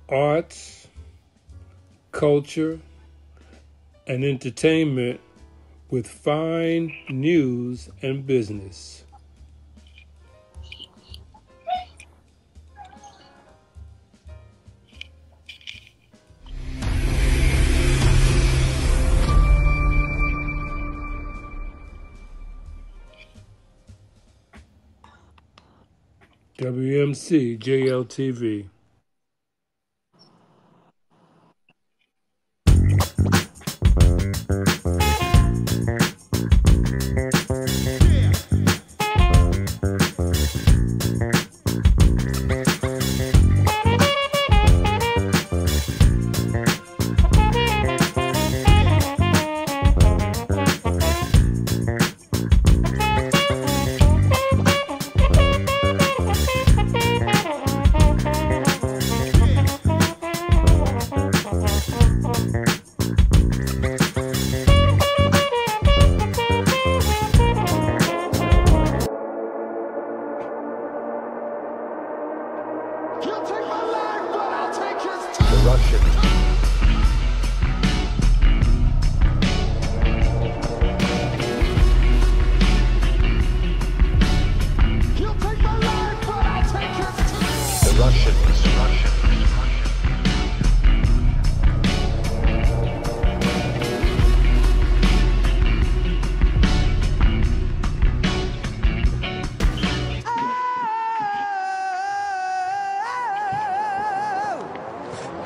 arts, culture, and entertainment with fine news and business. WMCJLTV.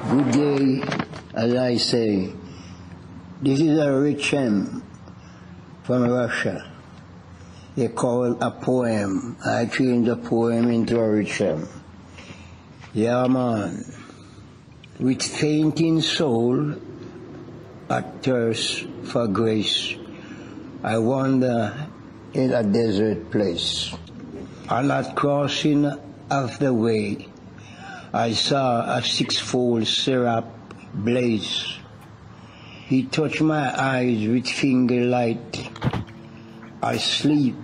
Good day, as I say. This is a rich hymn from Russia. They call it a poem. I changed the poem into a rich hymn. Yeah, man. With fainting soul, a thirst for grace, I wander in a desert place. On that crossing of the way, I saw a sixfold seraph blaze. He touched my eyes with finger light, a sleep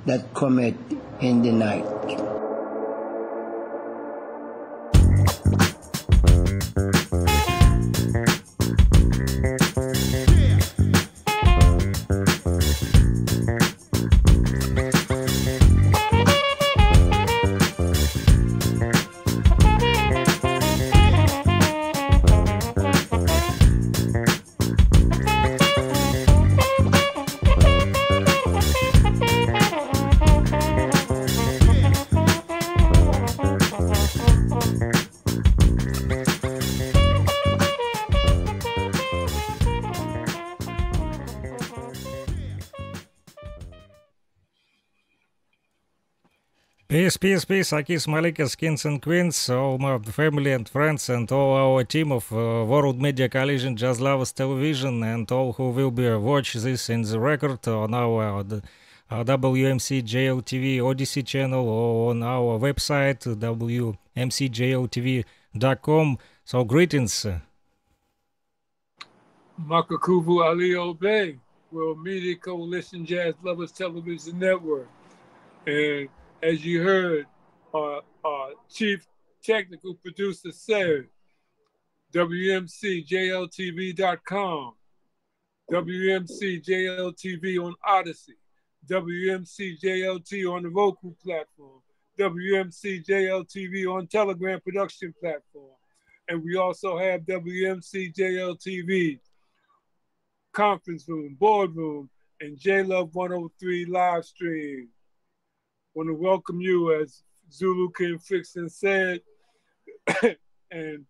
that cometh in the night. Peace, Akis Malikas, Kings and Queens, all my family and friends, and all our team of World Media Coalition, Jazz Lovers Television, and all who will be watch this in the record on our WMCJLTV Odyssey channel or on our website, WMCJLTV.com. So, greetings. Makakuvu Ali Obey, World Media Coalition Jazz Lovers Television Network. And as you heard, our chief technical producer said, WMCJLTV.com, WMCJLTV on Odyssey, WMCJLT on the Roku platform, WMCJLTV on Telegram production platform. And we also have WMCJLTV conference room, boardroom, and J-Love 103 live stream. Want to welcome you, as Zulu King Fixin said, and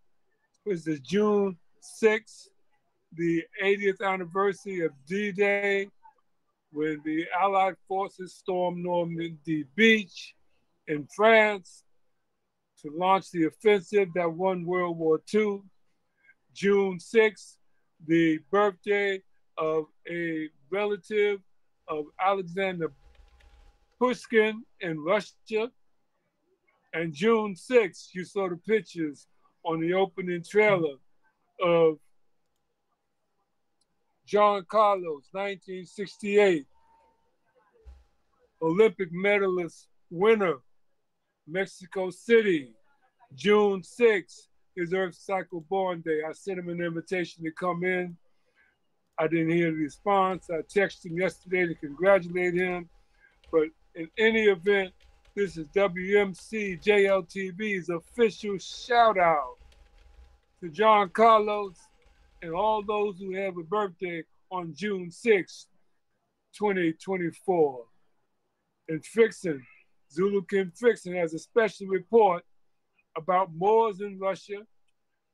was this June 6th, the 80th anniversary of D-Day, when the Allied forces stormed Normandy Beach in France to launch the offensive that won World War II. June 6th, the birthday of a relative of Alexander Pushkin in Russia. And June 6th, you saw the pictures on the opening trailer of John Carlos, 1968, Olympic medalist winner Mexico City, June 6th, his Earth Cycle Born Day. I sent him an invitation to come in. I didn't hear the response. I texted him yesterday to congratulate him. But in any event, this is WMCJLTV's official shout out to John Carlos and all those who have a birthday on June 6th, 2024. And Fixin, Zulu King Fixin has a special report about Moors in Russia.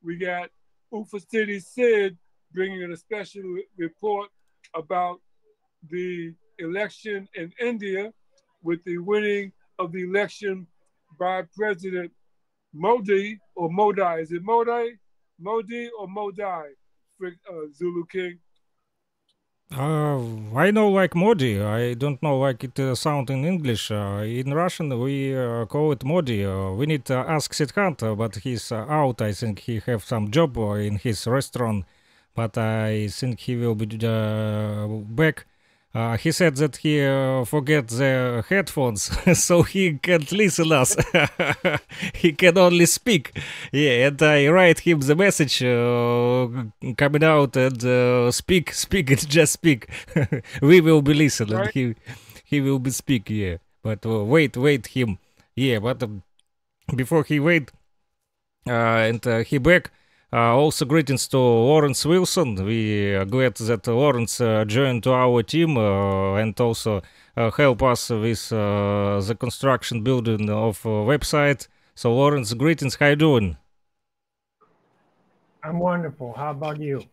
We got Ufa City Sid bringing in a special report about the election in India with the winning of the election by President Modi or Modi. Is it Modi? Modi or Modi? Zulu King. I know like Modi. I don't know like it sound in English. In Russian we call it Modi. We need to ask Siddhant, but he's out. I think he have some job in his restaurant, but I think he will be back. He said that he forget the headphones, so he can't listen us. He can only speak. Yeah, and I write him the message coming out and speak, just speak. We will be listening. Right. He will be speak. Yeah, but wait him. Yeah, but before he wait and he back. Also greetings to Lawrence Wilson. We are glad that Lawrence joined to our team and also help us with the construction building of website. So Lawrence, greetings. How you doing? I'm wonderful. How about you?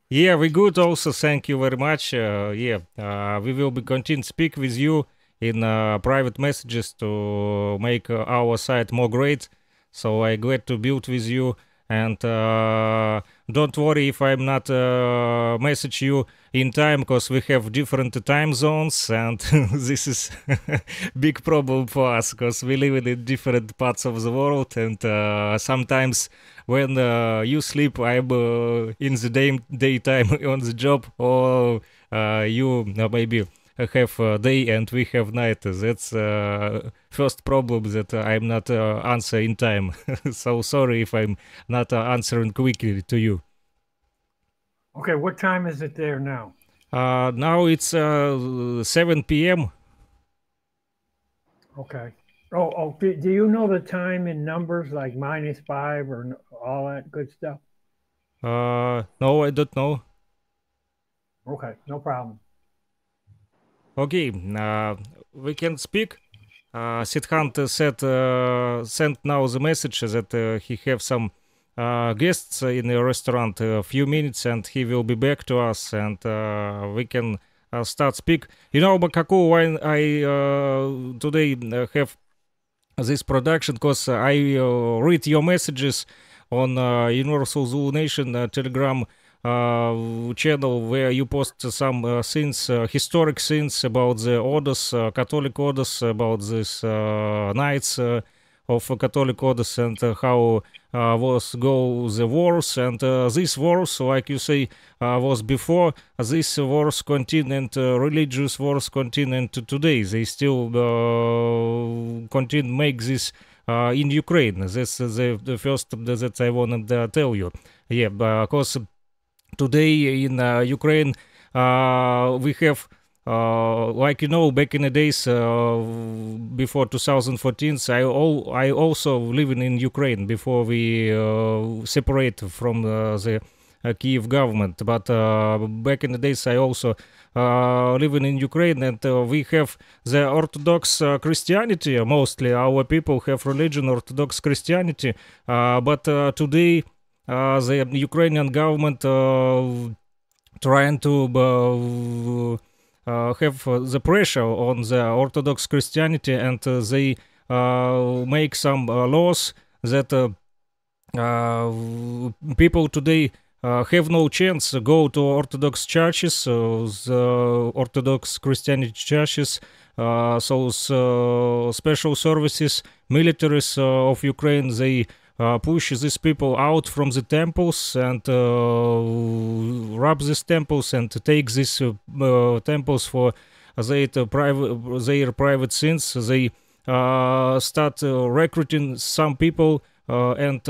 Yeah, we good also. Thank you very much. We will be continue speak with you in private messages to make our site more great. So I glad to build with you. And don't worry if I'm not message you in time, because we have different time zones, and this is big problem for us, because we live in different parts of the world, and sometimes when you sleep, I'm in the daytime on the job, or you maybe have day and we have night. That's first problem that I'm not answer in time. So sorry if I'm not answering quickly to you. Okay, what time is it there now? Now it's 7 p.m. Okay. Oh, do you know the time in numbers like -5 or all that good stuff? No, I don't know. Okay, no problem. Okay, we can speak. Siddhant said, sent now the message that he have some guests in the restaurant a few minutes, and he will be back to us, and we can start speak. You know, Makaku, why I today have this production, because I read your messages on Universal Zulu Nation Telegram channel, where you post some things, historic things about the orders, Catholic orders, about this nights of Catholic orders, and how was go the wars, and these wars, like you say, was before. These wars continue, and religious wars continue, and today they still continue make this in Ukraine. That's the first that I want to tell you. Yeah, because today in Ukraine we have like you know, back in the days before 2014, I also living in Ukraine before we separate from the Kiev government. But back in the days, I also living in Ukraine, and we have the Orthodox Christianity. Mostly our people have religion Orthodox Christianity. But today, the Ukrainian government trying to have the pressure on the Orthodox Christianity, and they make some laws that people today have no chance to go to Orthodox churches, the Orthodox Christianity churches, special services, militaries of Ukraine, they push these people out from the temples and rob these temples and take these temples for their private sins. They start recruiting some people and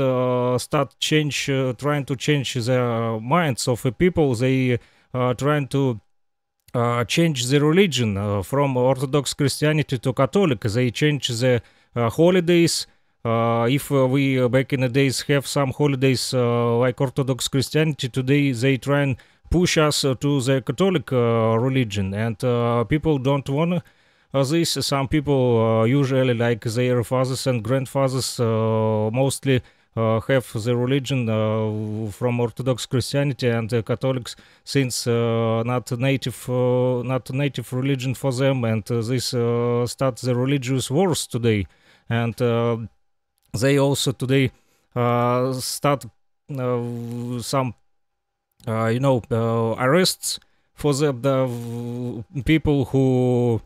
start trying to change the minds of the people. They trying to change the religion from Orthodox Christianity to Catholic. They change the holidays. If we back in the days have some holidays like Orthodox Christianity, today they try and push us to the Catholic religion, and people don't want this. Some people usually, like their fathers and grandfathers, mostly have the religion from Orthodox Christianity, and Catholics since not native religion for them, and this starts the religious wars today, and they also today start some arrests for the people who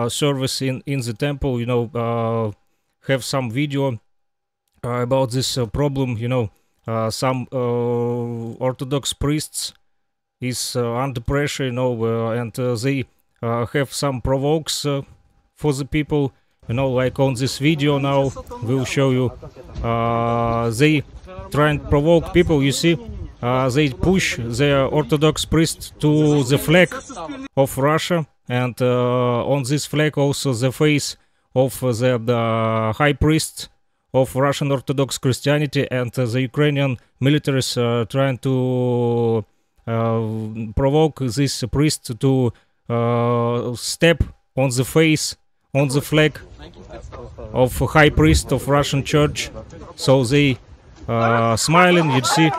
service in the temple. Have some video about this problem. Some Orthodox priests is under pressure, and they have some provokes for the people, like on this video now we'll show you. They try and provoke people. You see, they push the Orthodox priest to the flag of Russia, and on this flag also the face of the high priest of Russian Orthodox Christianity, and the Ukrainian militaries trying to provoke this priest to step on the face on the flag of high priest of Russian church. So they smiling, you see,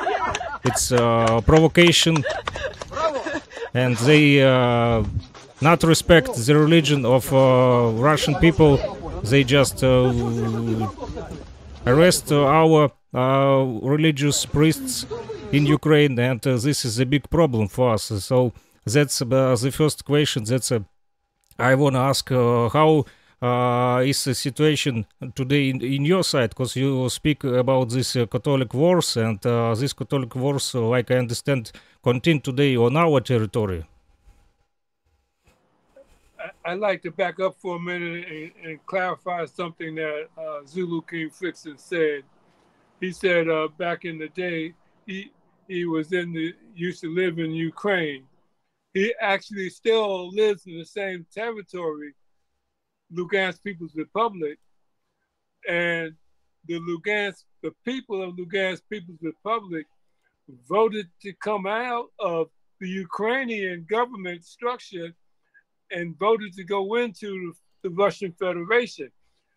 it's provocation, and they not respect the religion of Russian people. They just arrest our religious priests in Ukraine, and this is a big problem for us. So that's the first question. That's I want to ask how is the situation today in your side, because you speak about this Catholic wars, and these Catholic wars, like I understand, continue today on our territory. I'd like to back up for a minute and clarify something that Zulu King Fixon said. He said back in the day, he was used to live in Ukraine. He actually still lives in the same territory, Lugansk People's Republic, and the people of Lugansk People's Republic voted to come out of the Ukrainian government structure and voted to go into the Russian Federation.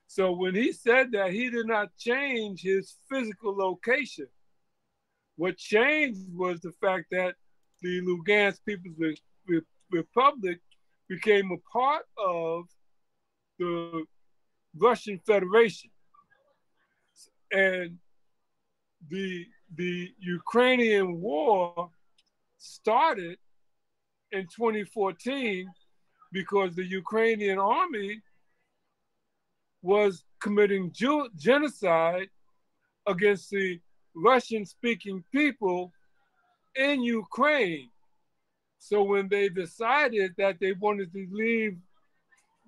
So when he said that, he did not change his physical location. What changed was the fact that the Lugansk People's Republic became a part of the Russian Federation. And the Ukrainian war started in 2014 because the Ukrainian army was committing genocide against the Russian-speaking people in Ukraine. So when they decided that they wanted to leave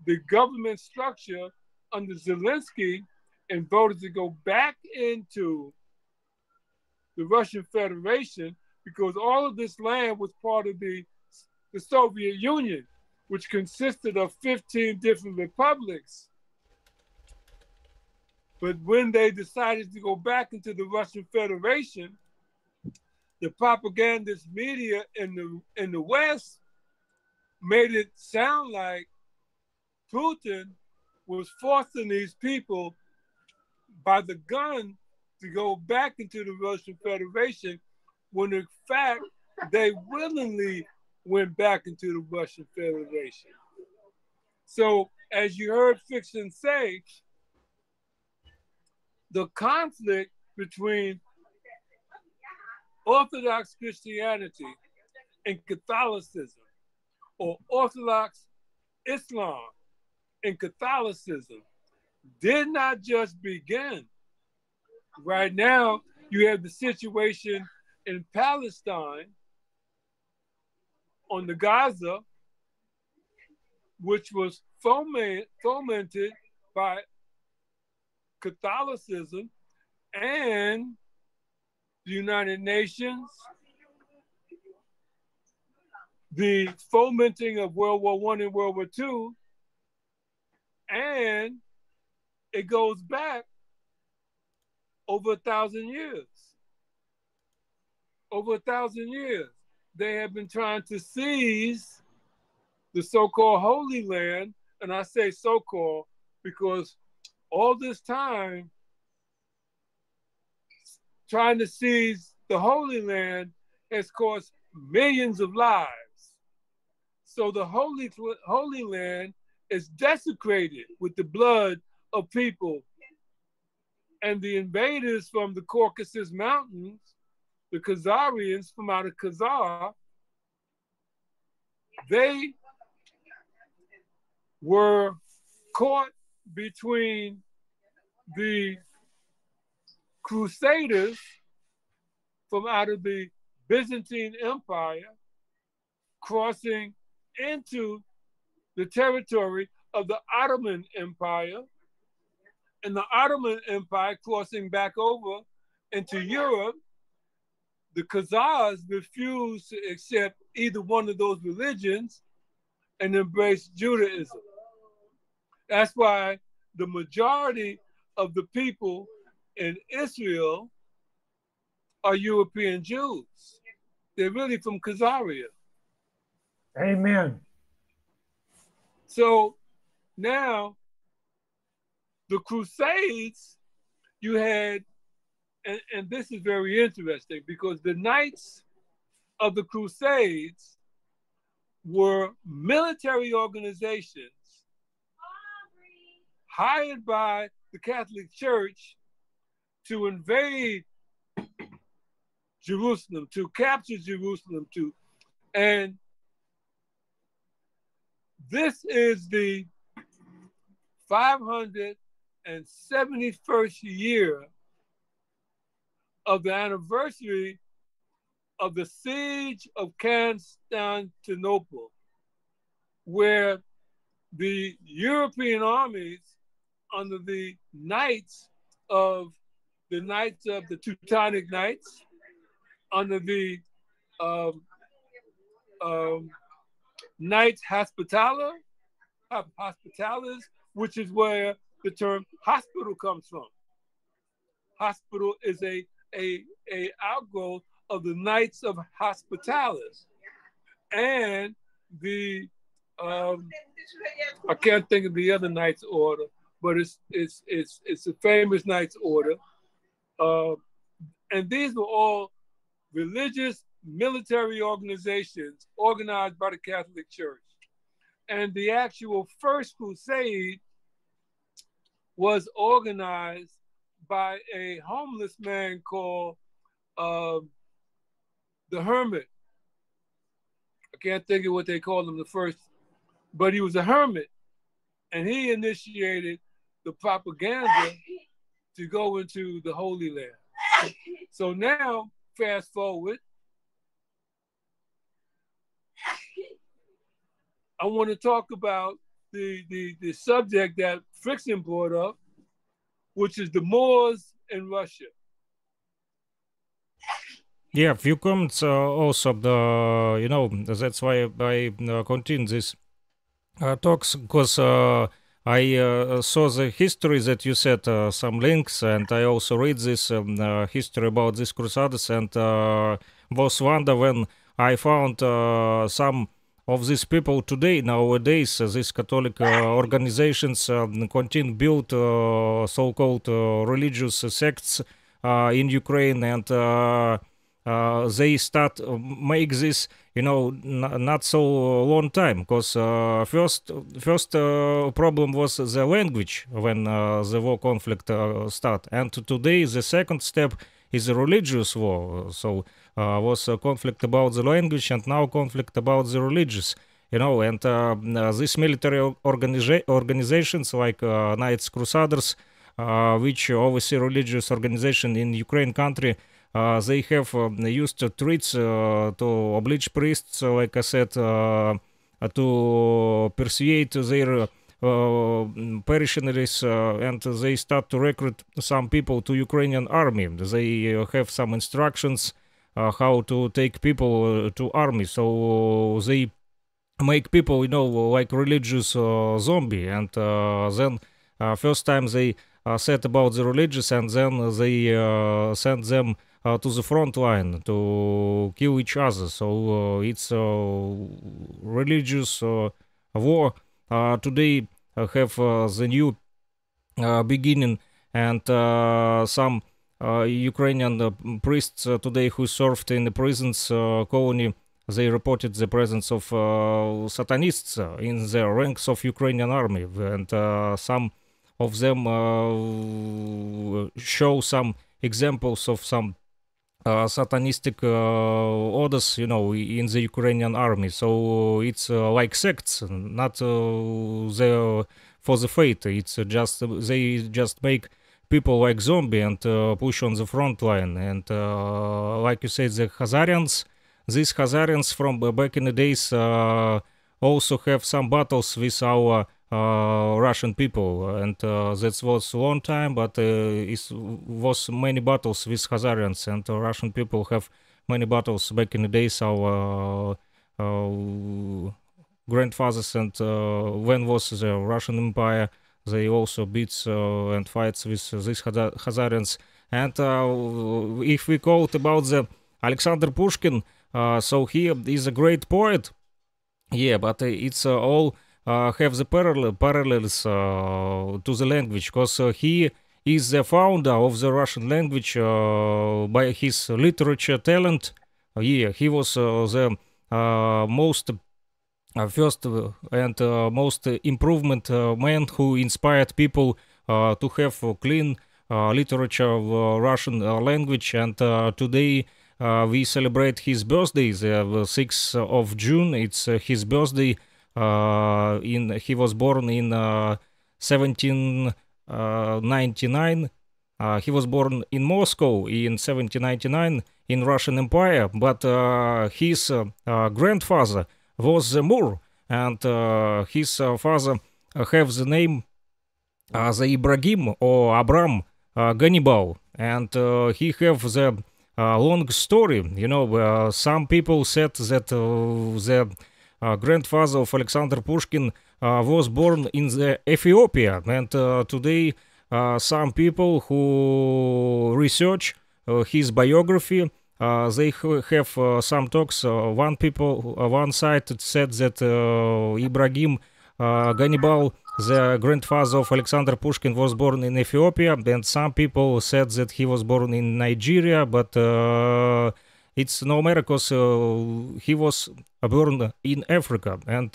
the government structure under Zelensky and voted to go back into the Russian Federation, because all of this land was part of the Soviet Union, which consisted of 15 different republics. But when they decided to go back into the Russian Federation, the propagandist media in the West made it sound like Putin was forcing these people by the gun to go back into the Russian Federation, when in fact they willingly went back into the Russian Federation. So as you heard Fixon say, the conflict between Orthodox Christianity and Catholicism, or Orthodox Islam and Catholicism, did not just begin. Right now, you have the situation in Palestine on the Gaza, which was fomented by Catholicism and the United Nations, the fomenting of World War I and World War II, and it goes back over 1,000 years. Over 1,000 years. They have been trying to seize the so-called Holy Land, and I say so-called because all this time trying to seize the Holy Land has cost millions of lives. So the Holy Land is desecrated with the blood of people. And the invaders from the Caucasus Mountains, the Khazarians from out of Khazar, they were caught between the Crusaders from out of the Byzantine Empire crossing into the territory of the Ottoman Empire, and the Ottoman Empire crossing back over into Europe. The Khazars refused to accept either one of those religions and embraced Judaism. That's why the majority of the people in Israel are European Jews. They're really from Khazaria. Amen. So now the Crusades, you had, and this is very interesting because the Knights of the Crusades were military organizations hired by the Catholic Church to invade Jerusalem, to capture Jerusalem, and this is the 571st year of the anniversary of the siege of Constantinople, where the European armies under the Knights of the Teutonic Knights, under the Knights Hospitalis, which is where the term hospital comes from. Hospital is a outgrowth of the Knights of Hospitalis, and the I can't think of the other Knights Order, but it's a famous Knights Order, and these were all religious military organizations organized by the Catholic Church. And the actual First Crusade was organized by a homeless man called the Hermit. I can't think of what they called him the first, but he was a hermit, and he initiated the propaganda to go into the Holy Land. So now, fast forward, I want to talk about the subject that Frickson brought up, which is the Moors in Russia. Yeah, few comments also. That's why I continue this talks, because I saw the history that you said, some links, and I also read this history about these Crusaders, and was wonder when I found some of these people today, nowadays, these Catholic organizations continue build so-called religious sects in Ukraine, and they start make this, not so long time, because first problem was the language when the war conflict start, and today the second step is a religious war. So was a conflict about the language, and now conflict about the religious, and these military organizations like Knights Crusaders, which oversee religious organization in Ukraine country, they have used treats to oblige priests, like I said, to persuade their parishioners, and they start to recruit some people to Ukrainian army. They have some instructions how to take people to army. So they make people, like religious zombie. And then first time they said about the religious, and then they sent them to the front line to kill each other. So it's religious war. Today have the new beginning, and some Ukrainian priests today who served in the prisons colony, they reported the presence of Satanists in the ranks of Ukrainian army, and some of them show some examples of some satanistic orders, in the Ukrainian army. So it's like sects, not the for the faith. It's just they just make people like zombie and push on the front line. And like you said, the Khazarians, these Khazarians from back in the days also have some battles with our Russian people, and that was a long time, but it was many battles with Khazarians, and Russian people have many battles back in the days. Our grandfathers, and when was the Russian Empire, they also beats and fights with these Khazarians. And if we quote about the Alexander Pushkin, so he is a great poet, but it's all have the parallels to the language, because he is the founder of the Russian language by his literature talent. He was the most first and most improvement man who inspired people to have clean literature of Russian language. And today we celebrate his birthday, the 6th of June. It's his birthday. He was born in 1799. He was born in Moscow in 1799 in Russian Empire, but his grandfather was a Moor, and his father have the name the Ibrahim or Abram Ganibal, and he have the long story. Some people said that the grandfather of Alexander Pushkin was born in the Ethiopia, and today some people who research his biography, they have some talks. One side said that Ibrahim Ganibal, the grandfather of Alexander Pushkin, was born in Ethiopia, and some people said that he was born in Nigeria, but it's no matter, because he was born in Africa, and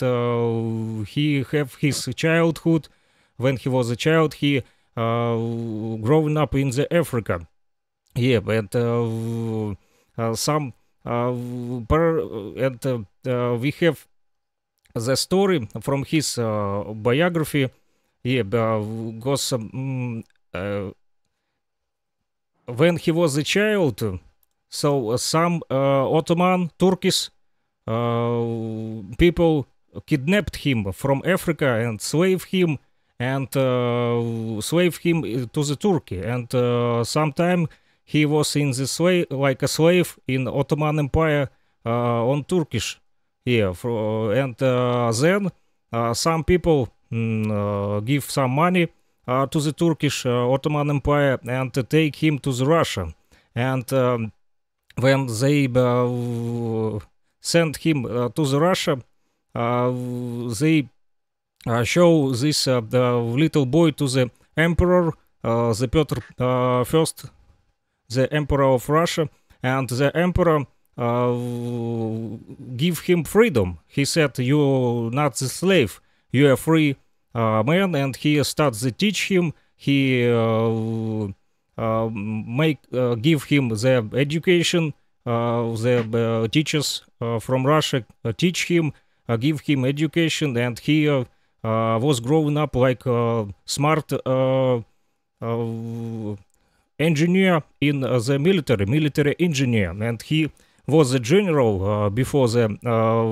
he have his childhood. When he was a child, he growing up in the Africa. But some we have the story from his biography. Because when he was a child, so some Ottoman Turkish people kidnapped him from Africa and slave him to the Turkey. And sometime he was in the slave, like a slave in Ottoman Empire on Turkish. And then some people give some money to the Turkish Ottoman Empire and take him to the Russia. And when they sent him to the Russia, they show this the little boy to the emperor, the Peter First, the emperor of Russia, and the emperor give him freedom. He said, "You're not the slave; you're a free man." And he starts to teach him. He give him the education. The teachers from Russia teach him, give him education, and he was growing up like a smart engineer in the military engineer, and he was a general before the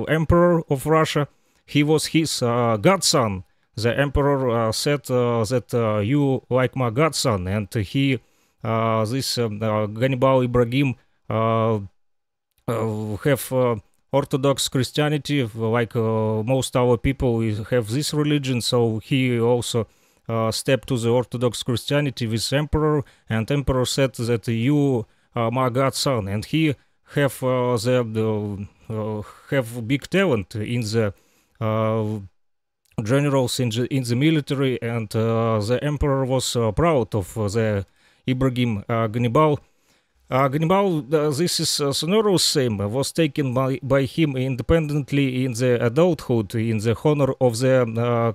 emperor of Russia. He was his godson, the emperor said that you like my godson, and he this Hannibal Ibrahim have Orthodox Christianity, like most our people have this religion, so he also stepped to the Orthodox Christianity with emperor, and emperor said that you are my godson, and he have have big talent in the generals in the military, and the emperor was proud of the Ibrahim Hannibal. Hannibal, this is sonorous name, was taken by him independently in the adulthood in the honor of the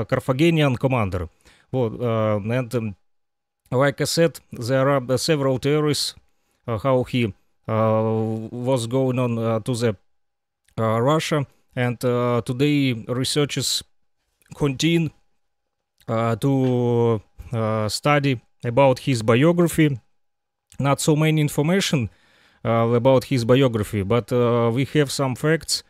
Carthaginian commander. Well, and like I said, there are several theories how he was going on to the Russia, and today researchers continue to study about his biography. Not so many information about his biography, but we have some facts.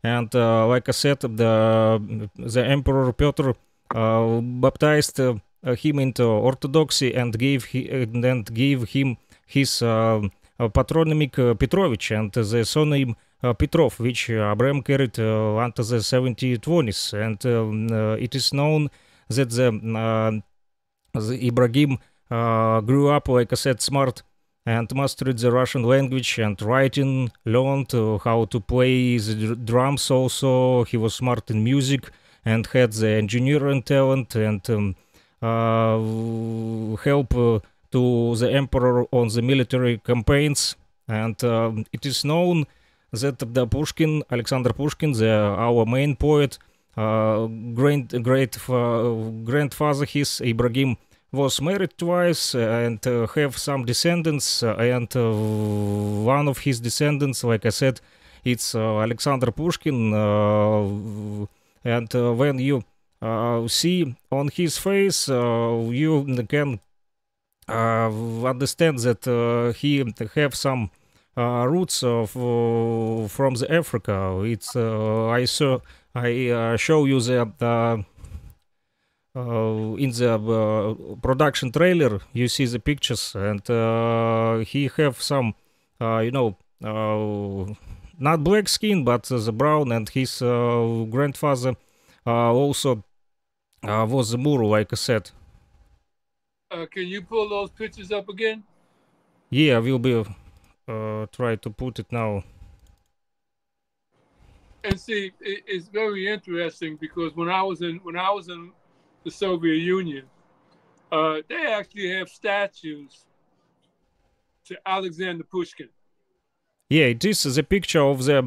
And like I said, the Emperor Peter baptized him into Orthodoxy and gave him his patronymic Petrovich and the surname Petrov, which Abraham carried until the 1720s. And it is known that the Ibrahim grew up, like I said, smart, and mastered the Russian language and writing, learned how to play the drums also. He was smart in music and had the engineering talent, and help to the emperor on the military campaigns. And it is known that the Pushkin, Alexander Pushkin, our main poet, grandfather his, Ibrahim, was married twice and have some descendants, and one of his descendants, like I said, it's Alexander Pushkin, and when you see on his face, you can understand that he have some roots from the Africa. It's I show you the in the production trailer, you see the pictures, and he have some, not black skin, but the brown, and his grandfather also was a Muru, like I said. Can you pull those pictures up again? Yeah, I will be try to put it now. And see, it's very interesting because when I was in the Soviet Union, they actually have statues to Alexander Pushkin. Yeah, it is the picture of the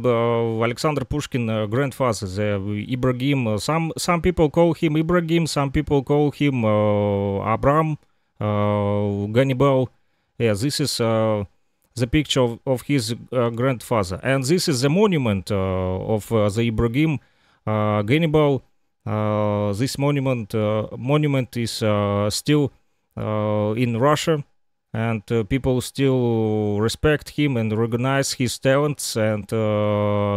Alexander Pushkin grandfather, the Ibrahim. Some people call him Ibrahim, some people call him Abram, Hannibal. Yeah, this is the picture of his grandfather, and this is the monument of the Ibrahim Hannibal. This monument is still in Russia, and people still respect him and recognize his talents, and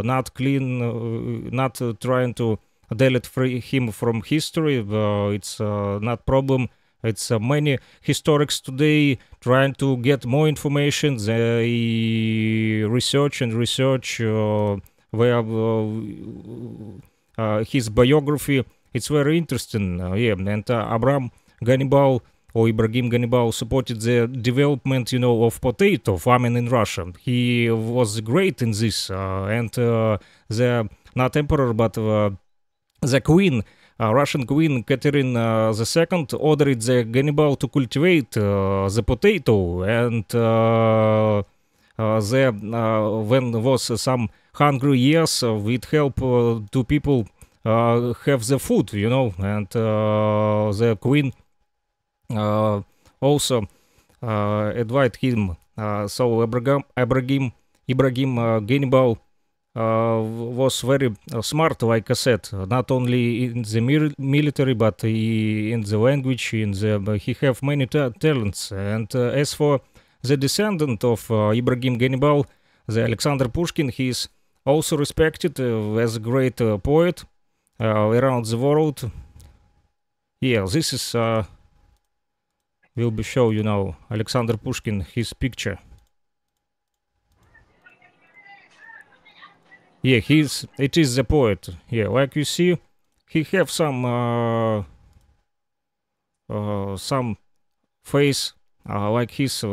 not trying to delete him from history. It's not problem. It's many historians today trying to get more information. They research where his biography. It's very interesting. And Abraham Hannibal or Ibrahim Hannibal supported the development, of potato farming in Russia. He was great in this, and the not emperor but the queen, Russian queen Catherine II, ordered the Hannibal to cultivate the potato, and when was some hungry years, it helped to people have the food, and the queen also advised him. So Ibrahim Hannibal was very smart, like I said, not only in the military, but in the language. He have many talents. And as for the descendant of Ibrahim Hannibal, the Alexander Pushkin, he is also respected as a great poet, around the world. Yeah, this is will be show you now Alexander Pushkin, his picture. Yeah, it is the poet. Yeah, like you see, he have some face like his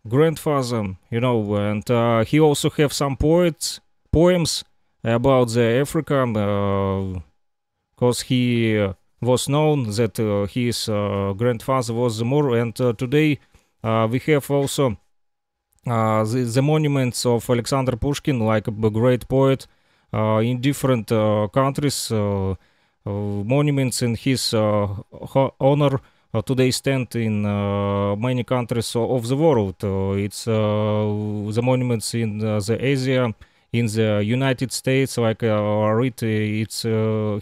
grandfather, you know, and he also have some poems about the Africa, because he was known that his grandfather was the Moor, and today we have also the monuments of Alexander Pushkin, like a great poet, in different countries. Monuments in his honor today stand in many countries of the world. It's the monuments in the Asia, in the United States, like read it's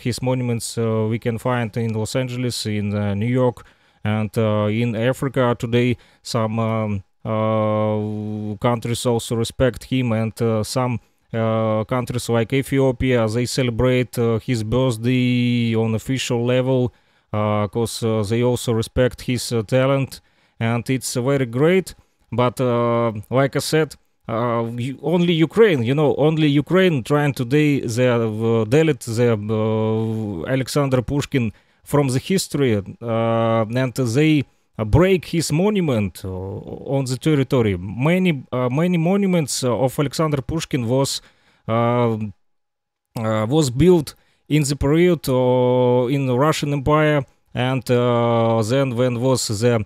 his monuments we can find in Los Angeles, in New York, and in Africa today. Some countries also respect him, and some countries like Ethiopia, they celebrate his birthday on official level, because they also respect his talent, and it's very great. But like I said, only Ukraine, only Ukraine trying today they delete the Alexander Pushkin from the history, and they break his monument on the territory. Many monuments of Alexander Pushkin was built in the period in the Russian Empire, and then when was the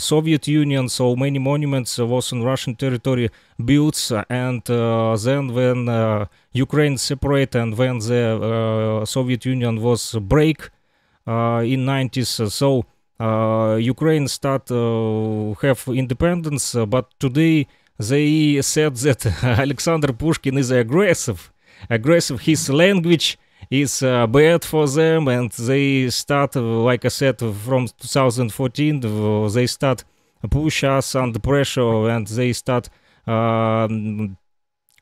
Soviet Union, so many monuments was in Russian territory built, and then when Ukraine separate, and when the Soviet Union was break in 90s, so Ukraine start have independence, but today they said that Alexander Pushkin is aggressive. His language is bad for them, and they start, like I said, from 2014, they start push us under pressure, and they start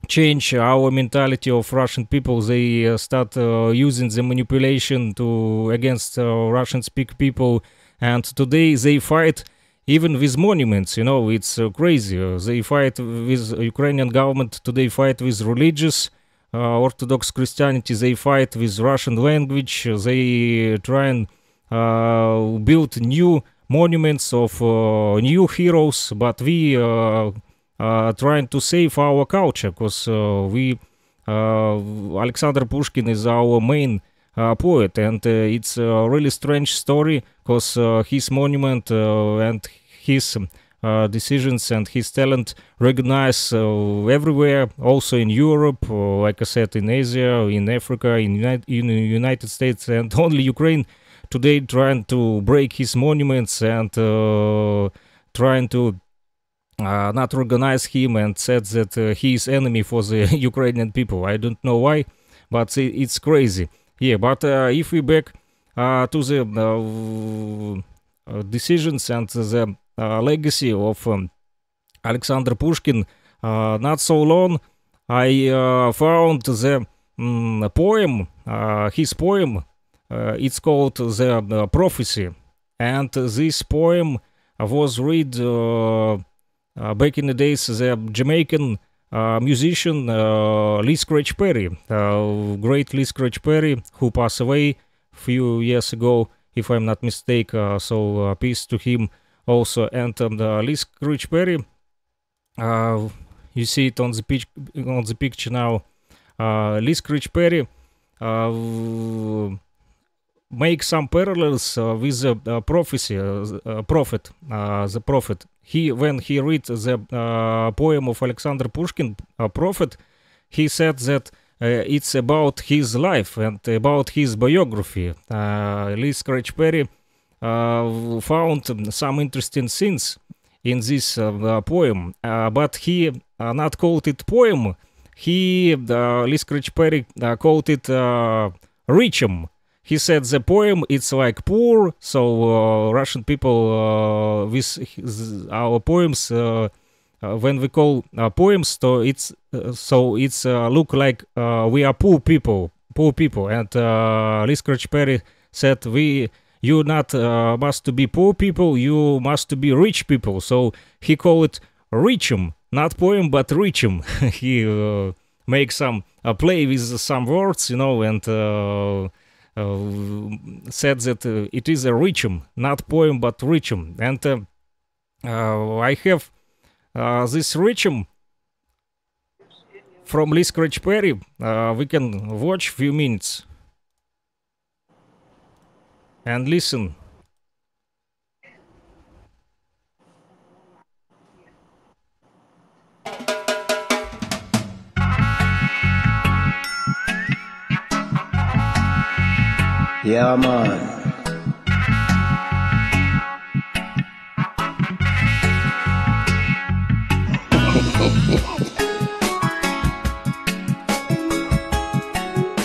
change our mentality of Russian people. They start using the manipulation to against Russian speak people, and today they fight even with monuments. It's crazy. They fight with Ukrainian government today, fight with religious Orthodox Christianity, they fight with Russian language, they try and build new monuments of new heroes, but we trying to save our culture, because Alexander Pushkin is our main poet, and it's a really strange story, because his monument and his decisions and his talent recognized everywhere, also in Europe, like I said, in Asia, in Africa, in the United States, and only Ukraine today trying to break his monuments and trying to not recognize him, and said that he is enemy for the Ukrainian people. I don't know why, but it's crazy. Yeah, but if we back to the decisions and the legacy of Alexander Pushkin, not so long I found the poem, his poem. It's called the Prophecy, and this poem was read back in the days. The Jamaican musician Lee Scratch Perry, great Lee Scratch Perry, who passed away a few years ago, if I'm not mistaken. So peace to him also. And Lee Scratch Perry, you see it on the picture now. Lee Scratch Perry make some parallels with the prophecy, prophet. The prophet. When he read the poem of Alexander Pushkin, prophet, he said that it's about his life and about his biography. Lee Scratch Perry found some interesting things in this poem, but he not called it poem. Lee Scratch Perry called it Richem. He said the poem it's like poor, so Russian people with our poems, when we call poems, so it's look like we are poor poor people. And Lee Scratch Perry said, you not must be poor people, you must be rich people. So he called it Richum, not poem, but Richum. He makes some play with some words, and said that it is a Richum, not poem, but Richum. And I have this Richum from Lee Scratch Perry. We can watch few minutes and listen. Yeah, man.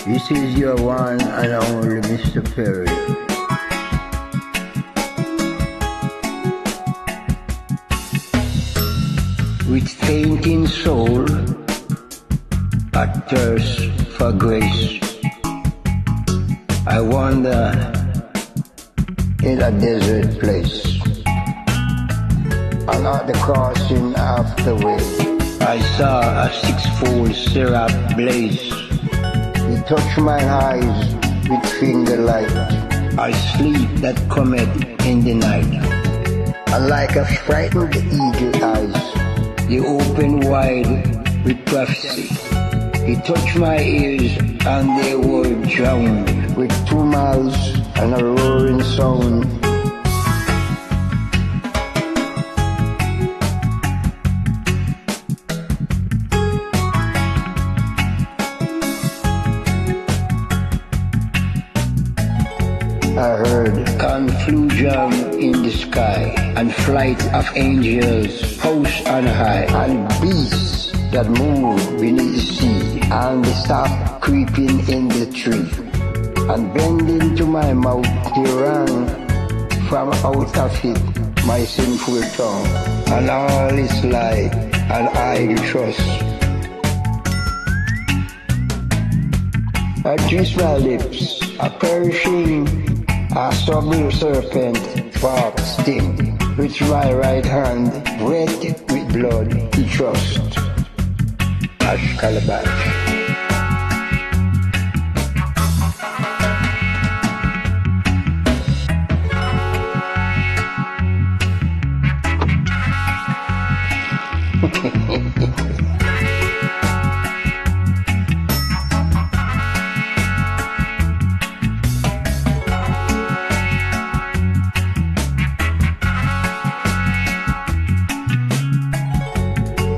This is your one and only Mr. Perry. With fainting soul, a thirst for grace, I wander in a desert place, and at the crossing of the way, I saw a sixfold seraph blaze. He touched my eyes with finger light, I sleep that cometh in the night, and like a frightened eagle eyes, they open wide with prophecy. He touched my ears and they were drowned with 2 miles and a roaring sound. I heard confusion in the sky, and flight of angels, hosts on high, and beasts that move beneath the sea, and they stop creeping in the tree, and bending to my mouth they rang from out of it my sinful tongue, and all is lie, and I trust. I twist my lips, a perishing, a stubborn serpent bark sting, with my right hand wet with blood he thrust. Ash Calabash.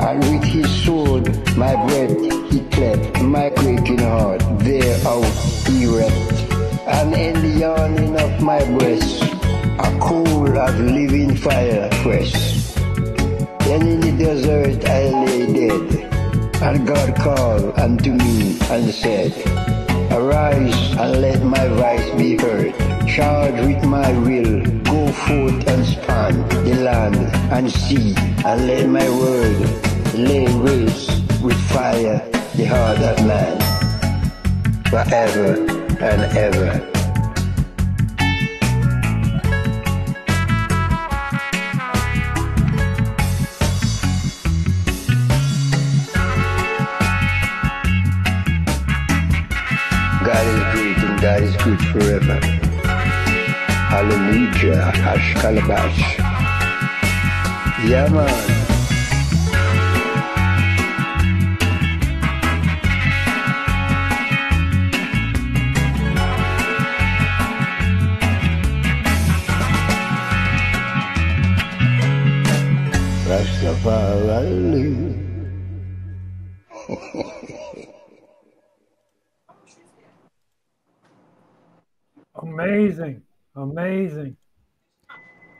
And with his sword, my breath he cleft, my quaking heart there out he wept. And in the yawning of my breast, a coal of living fire pressed. Then in the desert I lay dead, and God called unto me and said, Arise and let my voice be heard. Charge with my will, go forth and span the land and sea, and let my word lay waste with fire the heart of man, forever and ever. God is great and God is good forever. Hallelujah, Hash Calabash. Yeah, man. Rastafari. Amazing, amazing.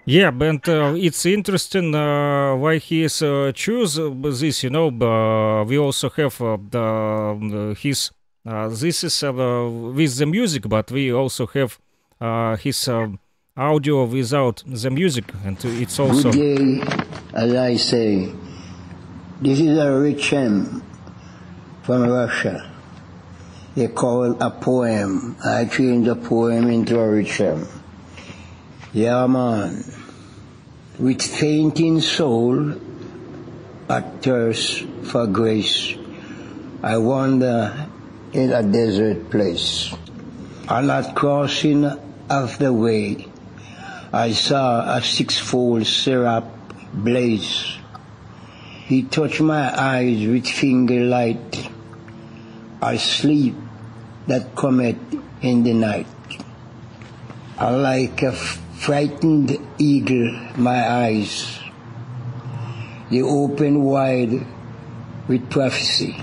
Yeah, but it's interesting why he is choose this. We also have his. This is with the music, but we also have his audio without the music, and it's also. Good day, as I say. This is a rich M from Russia. they call a poem. I changed a poem into a rhythm. Yeah, man. With fainting soul, a thirst for grace, I wander in a desert place. On that crossing of the way, I saw a sixfold seraph blaze. He touched my eyes with finger light, a sleep that cometh in the night. Like a frightened eagle, my eyes, they opened wide with prophecy.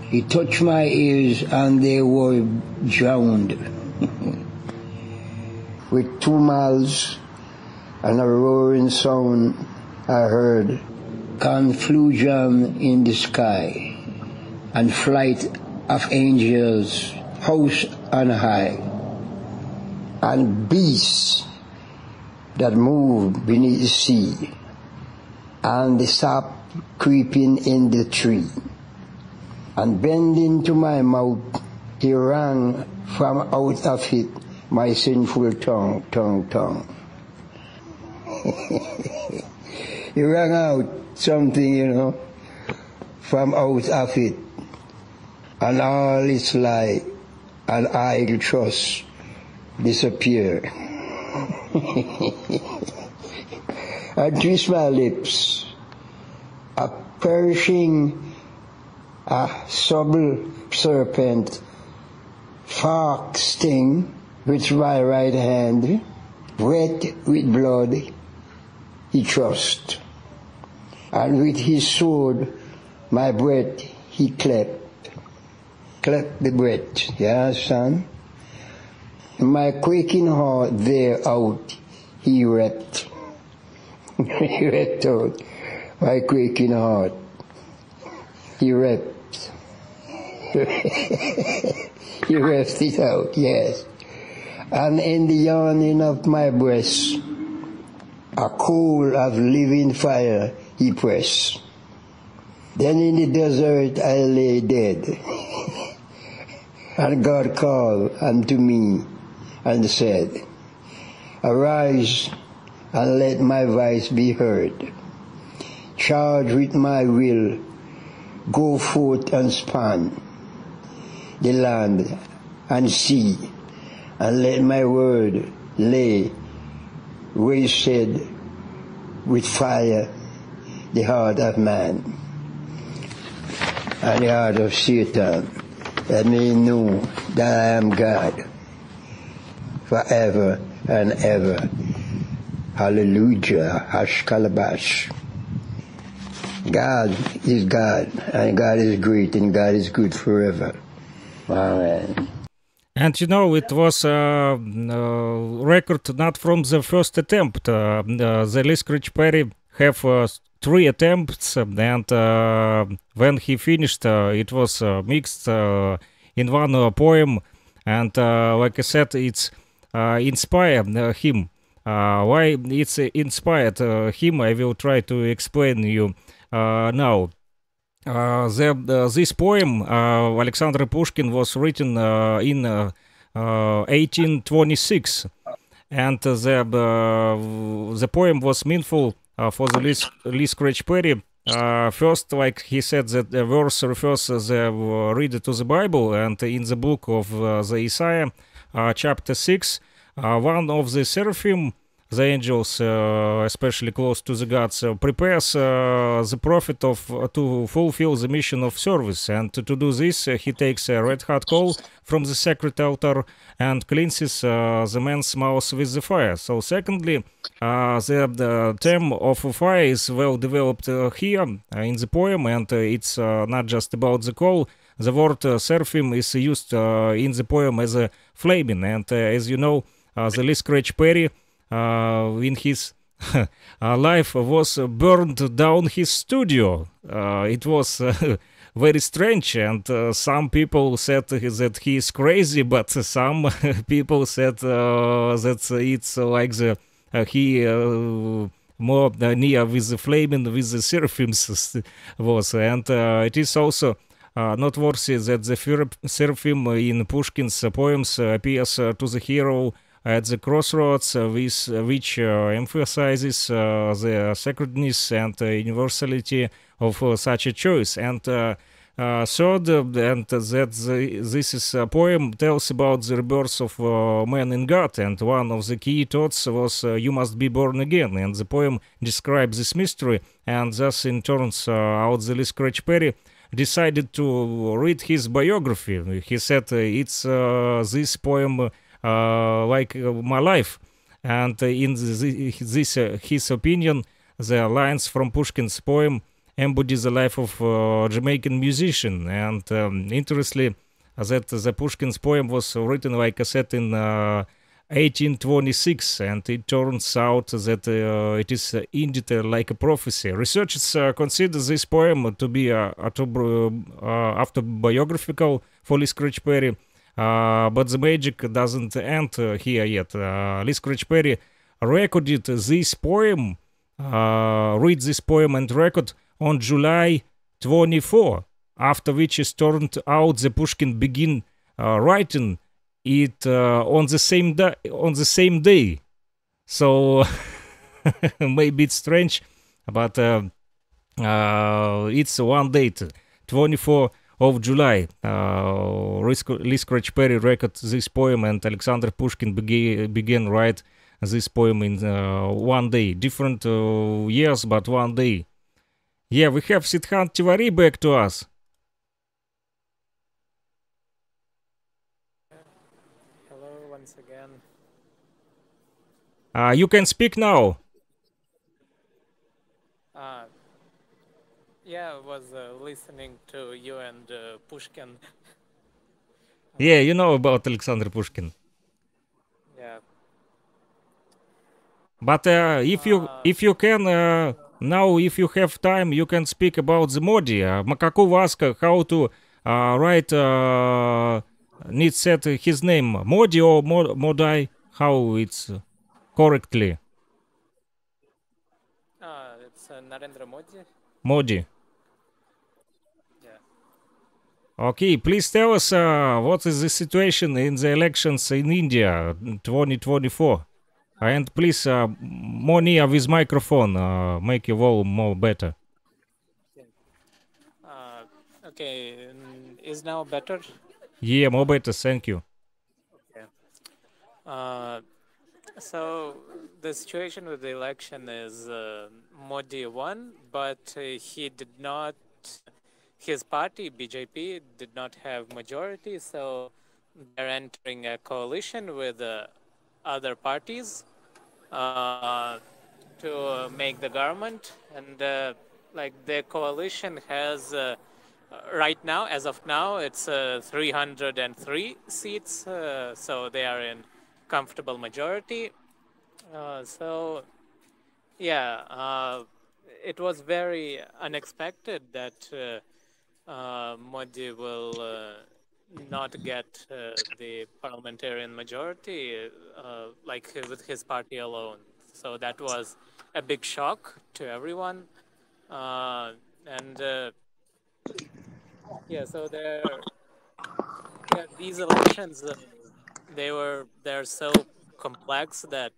He touched my ears and they were drowned. With 2 miles and a roaring sound I heard, confusion in the sky, and flight of angels, hosts on high, and beasts that move beneath the sea, and the sap creeping in the tree. And bending to my mouth, he rang from out of it my sinful tongue. He rang out something, from out of it, and all its lie and idle trust disappear. I twist my lips, a perishing, a subtle serpent, fork sting with my right hand, wet with blood, he thrust, and with his sword my breath he cleft the breath, yeah, son. My quaking heart thereout he wept. He wept out my quaking heart. He wept. He wept it out, yes. And in the yawning of my breast, a coal of living fire he pressed. Then in the desert I lay dead. And God called unto me and said, arise and let my voice be heard. Charge with my will, go forth and span the land and sea, and let my word lay wasted with fire the heart of man and the heart of Satan, that may know that I am God forever and ever. Hallelujah. Hashkalabash. God is God, and God is great, and God is good forever. Amen. And it was a record not from the first attempt. The Lee Scratch Perry have 3 attempts, and when he finished, it was mixed in one poem. And like I said, it's inspired him. Why it's inspired him, I will try to explain you now. This poem, Alexander Pushkin, was written in 1826, and the poem was meaningful for the Lee Scratch Perry. First, like he said, that the verse refers the reader to the Bible, and in the book of the Isaiah, chapter 6, one of the seraphim, the angels, especially close to the gods, prepares the prophet to fulfill the mission of service. And to do this, he takes a red hot coal from the sacred altar and cleanses the man's mouth with the fire. So secondly, the term of fire is well developed here in the poem, and it's not just about the coal. The word seraphim is used in the poem as a flaming, and as you know, the Lee Scratch Perry in his life was burned down his studio. It was very strange, and some people said that he is crazy, but some people said that it's like he more near with the flaming with the seraphims was, and it is also noteworthy that the seraphim in Pushkin's poems appears to the hero at the crossroads, which emphasizes the sacredness and universality of such a choice. And third, and this is a poem tells about the rebirth of man in God, and one of the key thoughts was you must be born again. And the poem describes this mystery, and thus in turns out the Lee Scratch Perry decided to read his biography. He said it's this poem like my life, and in his opinion, the lines from Pushkin's poem embody the life of a Jamaican musician. And interestingly, that the Pushkin's poem was written, like I said, in 1826, and it turns out that it is indeed like a prophecy. Researchers consider this poem to be autobiographical for Lee Scratch Perry, but the magic doesn't end here yet. Lee Scratch Perry recorded this poem, read this poem and record on July 24, after which it turned out the Pushkin began writing it on the same day. So maybe it's strange, but it's one date, 24 of July. Lee Scratch Perry recorded this poem, and Alexander Pushkin began write this poem in one day. Different years, but one day. Yeah, we have Sidhant Tiwari back to us. Hello once again. You can speak now. Yeah, I was listening to you and Pushkin. Yeah, you know about Alexander Pushkin. Yeah. But if you can now, if you have time, you can speak about the Modi. Makaku ask how to write needs set his name Modi or Modai, how it's correctly. It's Narendra Modi. Modi. Yeah. Okay, please tell us what is the situation in the elections in India 2024. And please, more near with microphone, make your volume more better. Okay, is now better? Yeah, more better, thank you. Okay. So the situation with the election is Modi won, but he did not. His party BJP did not have majority, so they're entering a coalition with other parties to make the government, and like the coalition has right now, as of now, it's 303 seats, so they are in comfortable majority. So yeah, it was very unexpected that Modi will not get the parliamentarian majority, like with his party alone. So that was a big shock to everyone, and yeah. So these elections, they're so complex that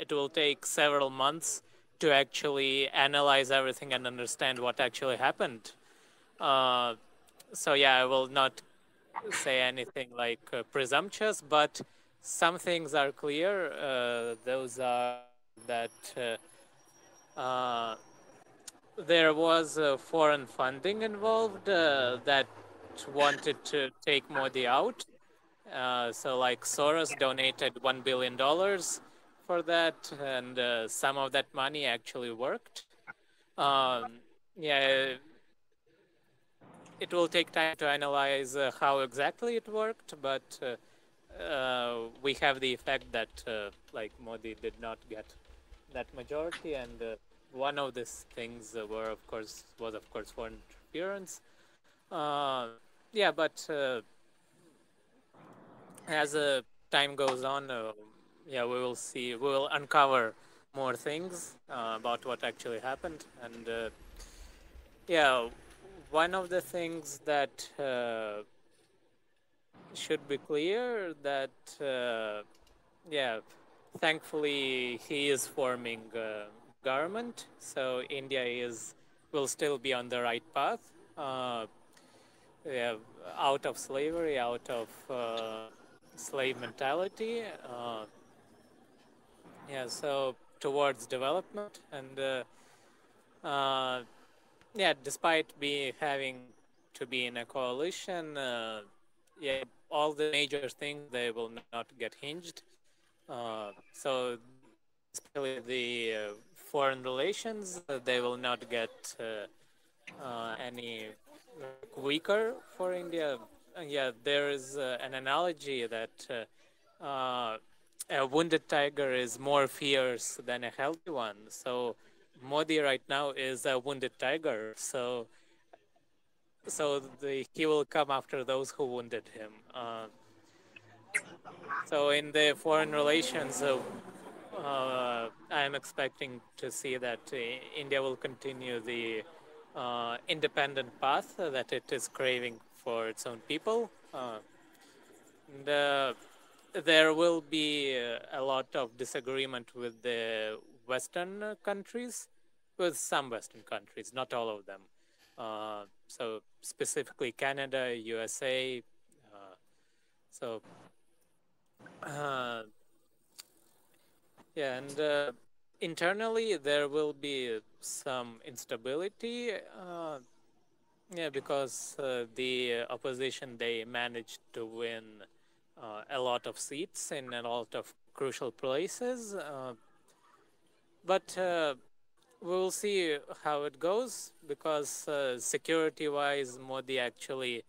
it will take several months to actually analyze everything and understand what actually happened. So yeah, I will not say anything like presumptuous, but some things are clear. Those are that there was foreign funding involved that wanted to take Modi out. So like Soros donated $1 billion for that, and some of that money actually worked. Yeah, it will take time to analyze how exactly it worked, but we have the effect that like Modi did not get that majority, and one of these things was of course foreign interference. Yeah, but as time goes on, yeah, we will see. We will uncover more things about what actually happened, and yeah, one of the things that should be clear that, yeah, thankfully he is forming government, so India will still be on the right path. Yeah, out of slavery, out of slave mentality. Yeah, so towards development and yeah, despite having to be in a coalition, yeah, all the major things they will not get hinged. So especially the foreign relations, they will not get any weaker for India. Yeah, there is an analogy that a wounded tiger is more fierce than a healthy one. So Modi right now is a wounded tiger. So he will come after those who wounded him. So in the foreign relations, I am expecting to see that India will continue the independent path that it is craving for its own people. And, there will be a lot of disagreement with the Western countries, with some Western countries, not all of them. So specifically Canada, USA. So yeah, and internally there will be some instability. Yeah, because the opposition, they managed to win a lot of seats in a lot of crucial places. But we'll see how it goes, because security-wise, Modi actually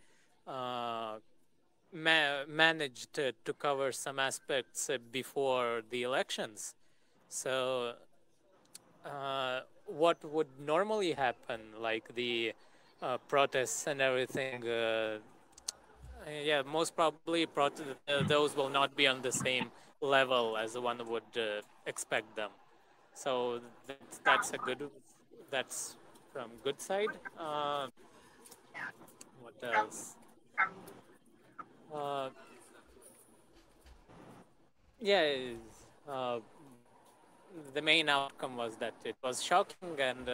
managed to cover some aspects before the elections. So what would normally happen, like the protests and everything, yeah, most probably those will not be on the same level as one would expect them. So that's from good side. What else? Uh, yeah, uh, the main outcome was that it was shocking, and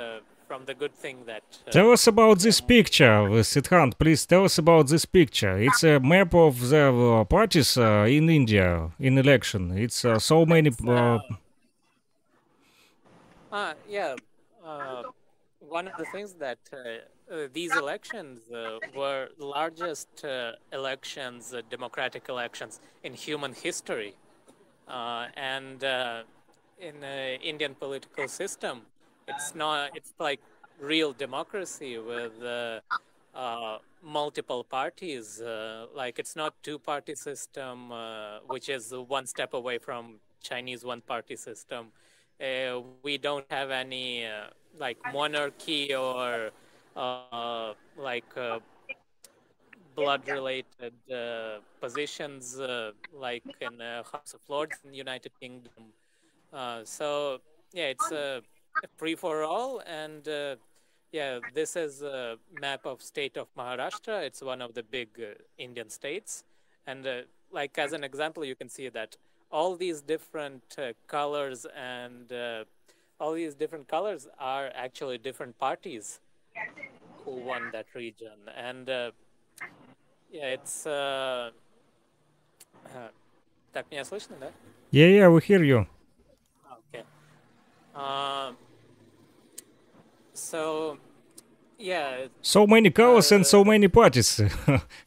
from the good thing that. Tell us about this picture, Siddhant. Please tell us about this picture. It's a map of the parties in India in election. It's so many. Yeah. One of the things that these elections were largest elections, democratic elections in human history, and in Indian political system, it's not. It's like real democracy with multiple parties. Like it's not two-party system, which is one step away from Chinese one-party system. We don't have any like monarchy or like blood-related positions like in House of Lords in the United Kingdom. So yeah, it's a free for all, and yeah, this is a map of state of Maharashtra. It's one of the big Indian states, and like as an example, you can see that all these different colors and all these different colors are actually different parties who won that region, and yeah, it's. Так меня слышно, да? Yeah, we hear you. Okay. So, yeah. So many colors and so many parties.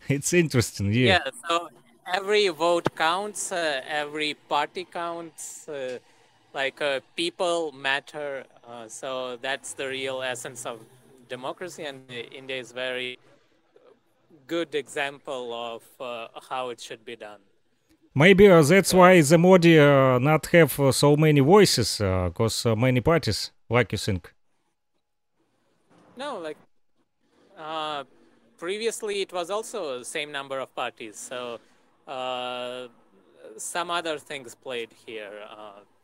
It's interesting, yeah. Yeah, so every vote counts, every party counts, like people matter. So that's the real essence of democracy, and India is very good example of how it should be done. Maybe that's why the Modi not have so many voices, because many parties, like you think. No, like previously it was also the same number of parties. So some other things played here.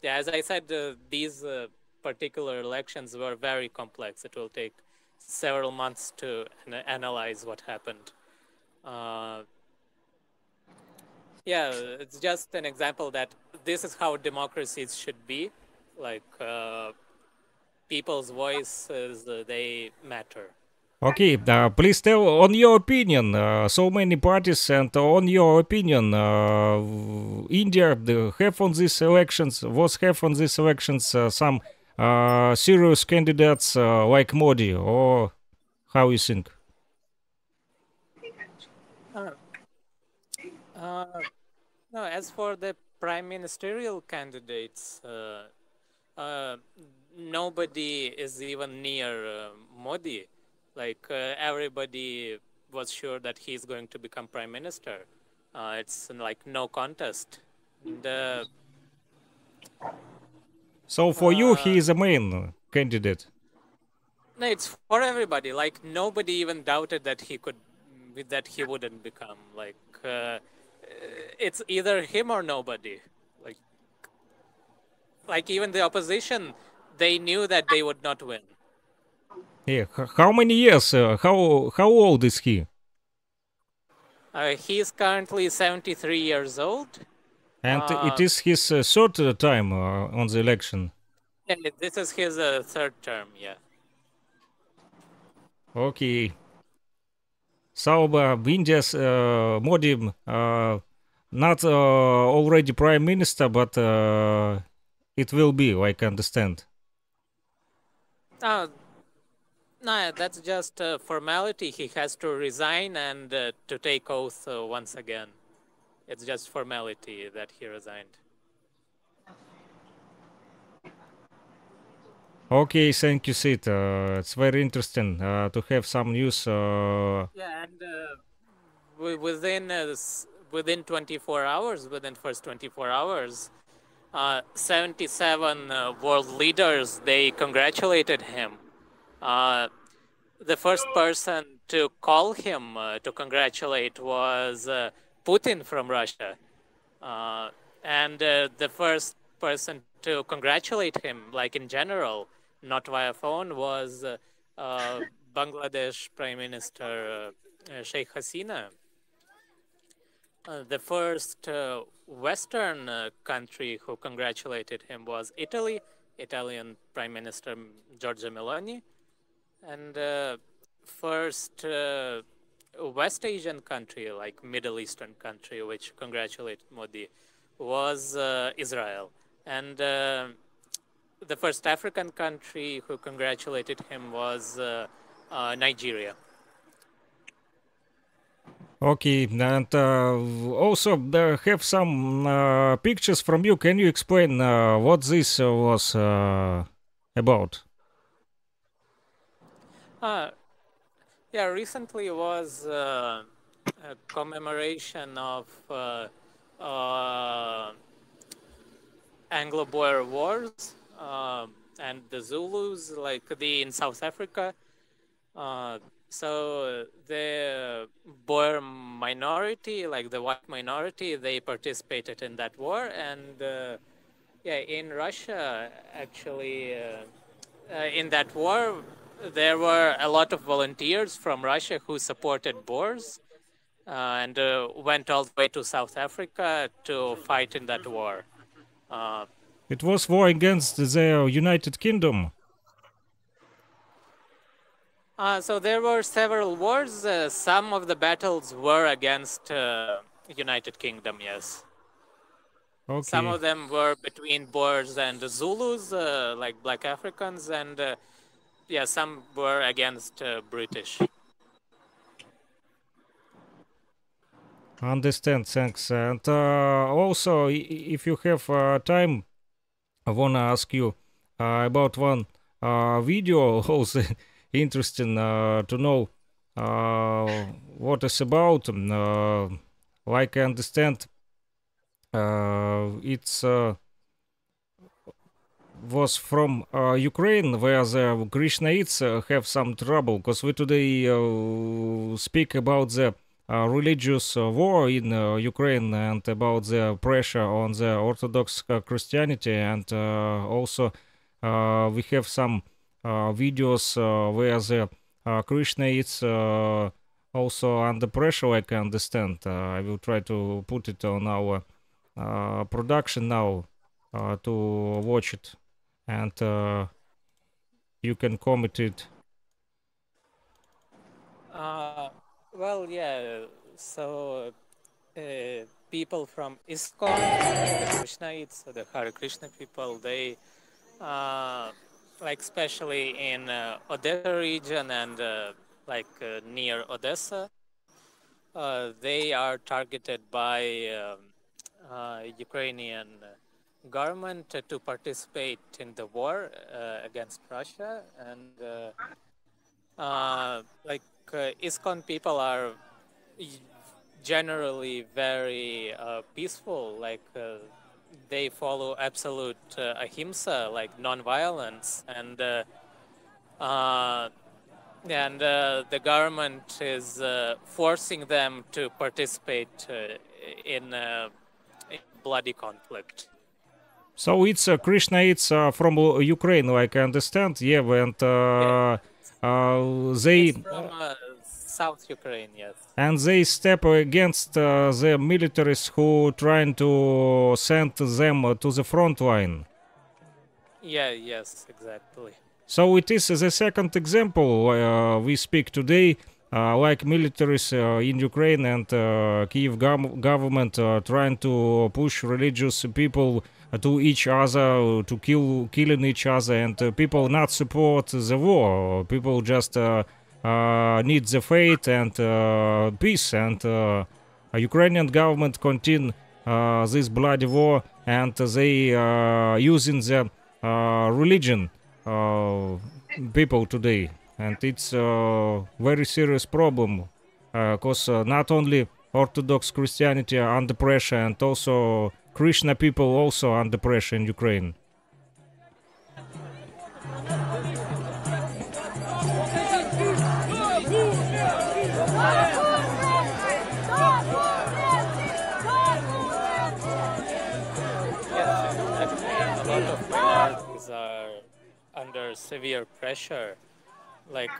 Yeah, as I said, these particular elections were very complex. It will take several months to analyze what happened. Yeah, it's just an example that this is how democracies should be. Like people's voices, they matter. Okay, please tell on your opinion. So many parties, and on your opinion, India have on these elections was have on these elections some serious candidates like Modi, or how you think? Uh, uh, no, as for the prime ministerial candidates, uh, nobody is even near Modi. Like everybody was sure that he's going to become prime minister. It's like no contest. And, So for you, he is the main candidate. no, it's for everybody. Like nobody even doubted that he wouldn't become. Like it's either him or nobody. Like even the opposition, they knew that they would not win. Yeah, how many years? How old is he? He is currently 73 years old. And it is his third time on the election. And this is his third term, yeah. Okay. So India's Modi not already prime minister, but it will be, like, understand. Uh, no, that's just a formality. He has to resign and to take oath once again. It's just formality that he resigned. Okay, thank you, Sid. It's very interesting to have some news. Yeah, and within 24 hours, within first 24 hours, 77 world leaders, they congratulated him. The first person to call him to congratulate was Putin from Russia. And the first person to congratulate him, like in general, not via phone, was Bangladesh Prime Minister Sheikh Hasina. The first Western country who congratulated him was Italy, Italian Prime Minister Giorgia Meloni. And first West Asian country, like Middle Eastern country, which congratulated Modi, was Israel. And the first African country who congratulated him was Nigeria. Okay, and also have some pictures from you. Can you explain what this was about? Yeah, recently was a commemoration of Anglo-Boer Wars and the Zulus, like in South Africa. So the Boer minority, like the white minority, they participated in that war. And yeah, in Russia, actually, in that war, there were a lot of volunteers from Russia who supported Boers and went all the way to South Africa to fight in that war. It was war against the United Kingdom. So there were several wars. Some of the battles were against United Kingdom, yes. Okay. Some of them were between Boers and Zulus, like Black Africans, and yeah, some were against British. Understand, thanks. And also, if you have time, I wanna ask you about one video. Also interesting to know what it's about. Like I understand, it's was from Ukraine, where the Krishnaites have some trouble, because we today speak about the religious war in Ukraine and about the pressure on the Orthodox Christianity, and also we have some videos where the Krishna is also under pressure, I can understand. I will try to put it on our production now to watch it, and you can comment it. Well, yeah. So people from ISKCON, the Krishnaites, the Hare Krishna people, they like especially in Odessa region and near Odessa, they are targeted by Ukrainian government to participate in the war against Russia, and ISKCON people are generally very peaceful. They follow absolute ahimsa, like non-violence, and the government is forcing them to participate in bloody conflict. So it's Krishna. It's from Ukraine, like I understand. Yeah, and they It's from South Ukraine, yes. and they step against the militaries who trying to send them to the front line. Yeah, yes, exactly. So it is the second example we speak today, like militaries in Ukraine and Kiev government trying to push religious people to each other, to killing each other, and people not support the war. People just need the faith and peace, and Ukrainian government continue this bloody war, and they using the religion people today, and it's a very serious problem because not only Orthodox Christianity are under pressure, and also Krishna people also under pressure in Ukraine. A lot of minorities are under severe pressure. Like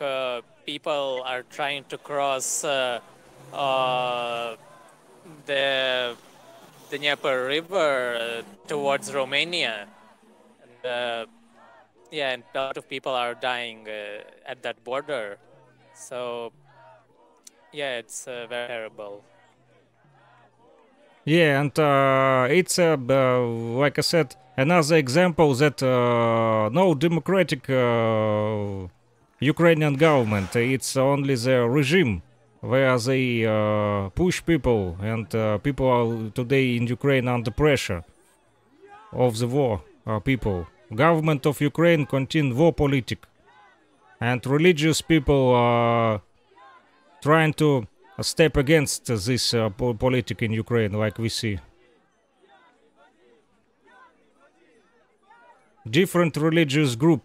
people are trying to cross the Dnieper River towards Romania, and and a lot of people are dying at that border. So yeah, it's very terrible. Yeah, and it's like I said, another example that no democratic Ukrainian government. It's only the regime where they push people, and people are today in Ukraine under pressure of the war. People, government of Ukraine continue war politic, and religious people are trying to step against this politic in Ukraine, like we see. Different religious group,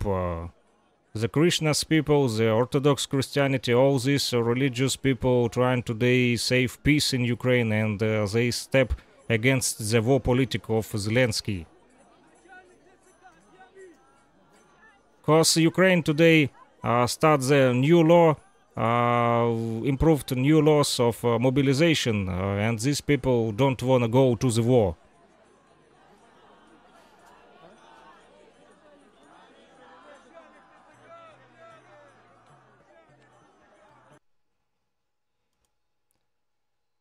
the Krishnas people, the Orthodox Christianity, all these religious people trying today save peace in Ukraine, and they step against the war politic of Zelensky. Because Ukraine today starts a new law, improved new laws of mobilization, and these people don't want to go to the war.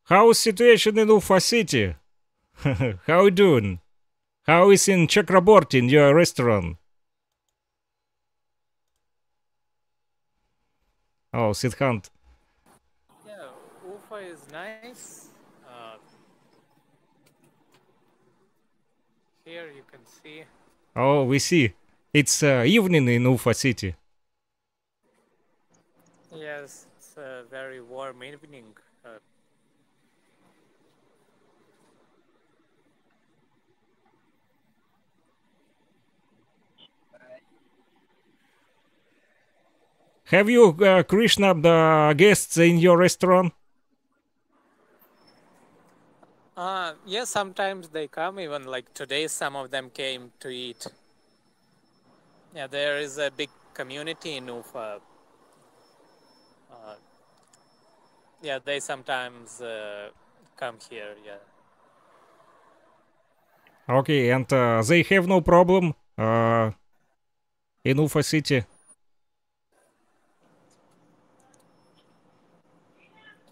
How is situation in Ufa City? How you doing? How is in Chakraborty, in your restaurant? Oh, Sidhant. Yeah, Ufa is nice. Here you can see. Oh, we see. It's evening in Ufa City. Yes, it's a very warm evening. Have you Krishna guests in your restaurant? Yeah, sometimes they come. Even like today, some of them came to eat. Yeah, there is a big community in Ufa. yeah, they sometimes come here. Yeah. Okay, and they have no problem in Ufa City.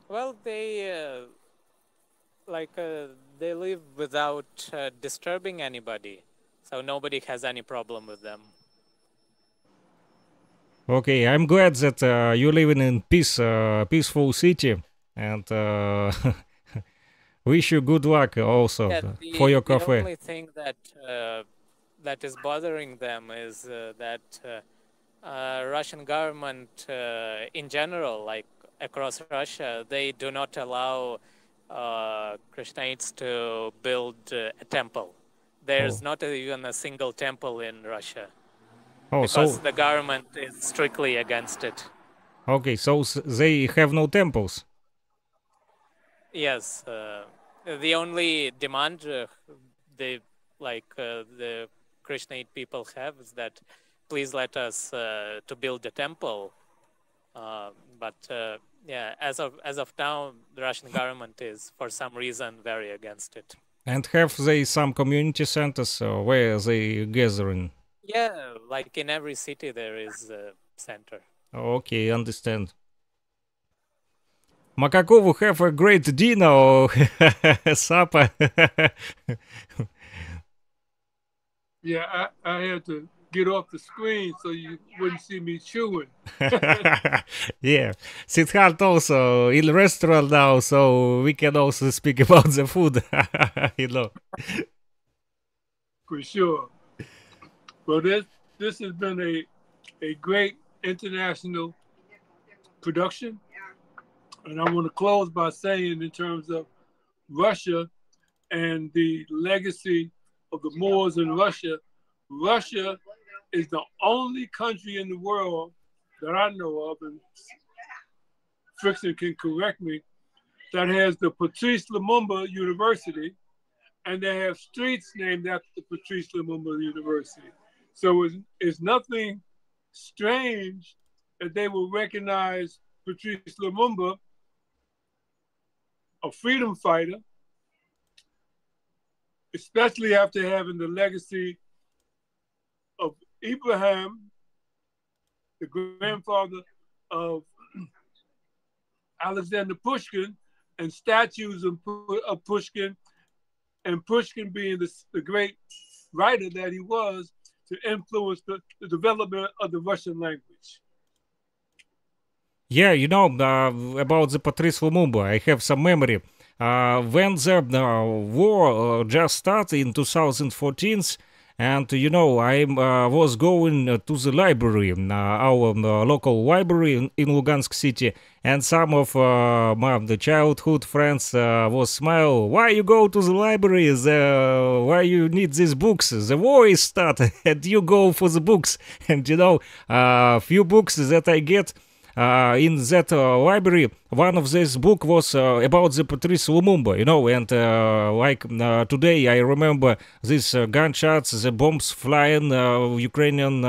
Well, they live without disturbing anybody, so nobody has any problem with them. Okay, I'm glad that you're living in peaceful city, and wish you good luck also Yeah, for your the cafe. only thing that that is bothering them is that Russian government in general, like across Russia, they do not allow Christians to build a temple. There's Oh, not even a single temple in Russia oh, because so the government is strictly against it. okay, so they have no temples. Yes, the only demand they the Christian people have is that please let us to build a temple. But yeah, as of now, the Russian government is for some reason very against it. And have they some community centers where they gathering? Yeah, like in every city there is a center. Okay, understand. Makakov have a great dinner or supper. Yeah, I had to get off the screen so you wouldn't see me chewing. Yeah, Siddharth also in restaurant now, so we can also speak about the food. you know. For sure. Well, this has been a great international production. And I want to close by saying, in terms of Russia and the legacy of the Moors in Russia, Russia is the only country in the world that I know of, and Frickson can correct me, that has the Patrice Lumumba University, and they have streets named after Patrice Lumumba University. So it's nothing strange that they will recognize Patrice Lumumba, a freedom fighter, especially after having the legacy of Ibrahim, the grandfather of Alexander Pushkin, and statues of Pushkin, and Pushkin being the great writer that he was, to influence the development of the Russian language. Yeah, you know, about the Patrice Lumumba, I have some memory. When the war just started in 2014, and you know, I was going to the library, our local library in Lugansk city, and some of the childhood friends was smile. Why you go to the library? Why you need these books? The war is started, and you go for the books. And you know, few books that I get in that library, one of these book was about the Patrice Lumumba, you know, and today I remember these gunshots, the bombs flying, Ukrainian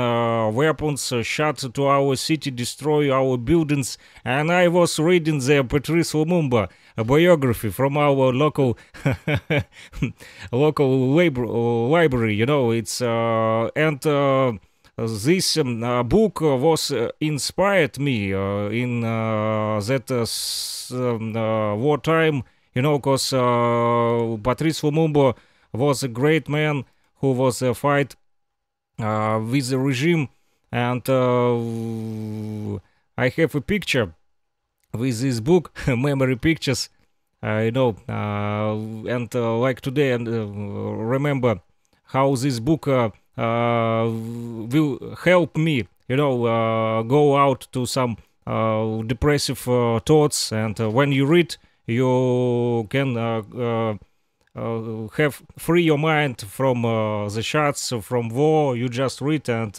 weapons shot to our city, destroy our buildings, and I was reading the Patrice Lumumba biography from our local library, you know, it's this book was inspired me in that wartime, you know, because Patrice Lumumba was a great man who was a fight with the regime, and I have a picture with this book, memory pictures, you know, and like today, and remember how this book will help me, you know, go out to some depressive thoughts, and when you read, you can have free your mind from the shots from war. You just read, and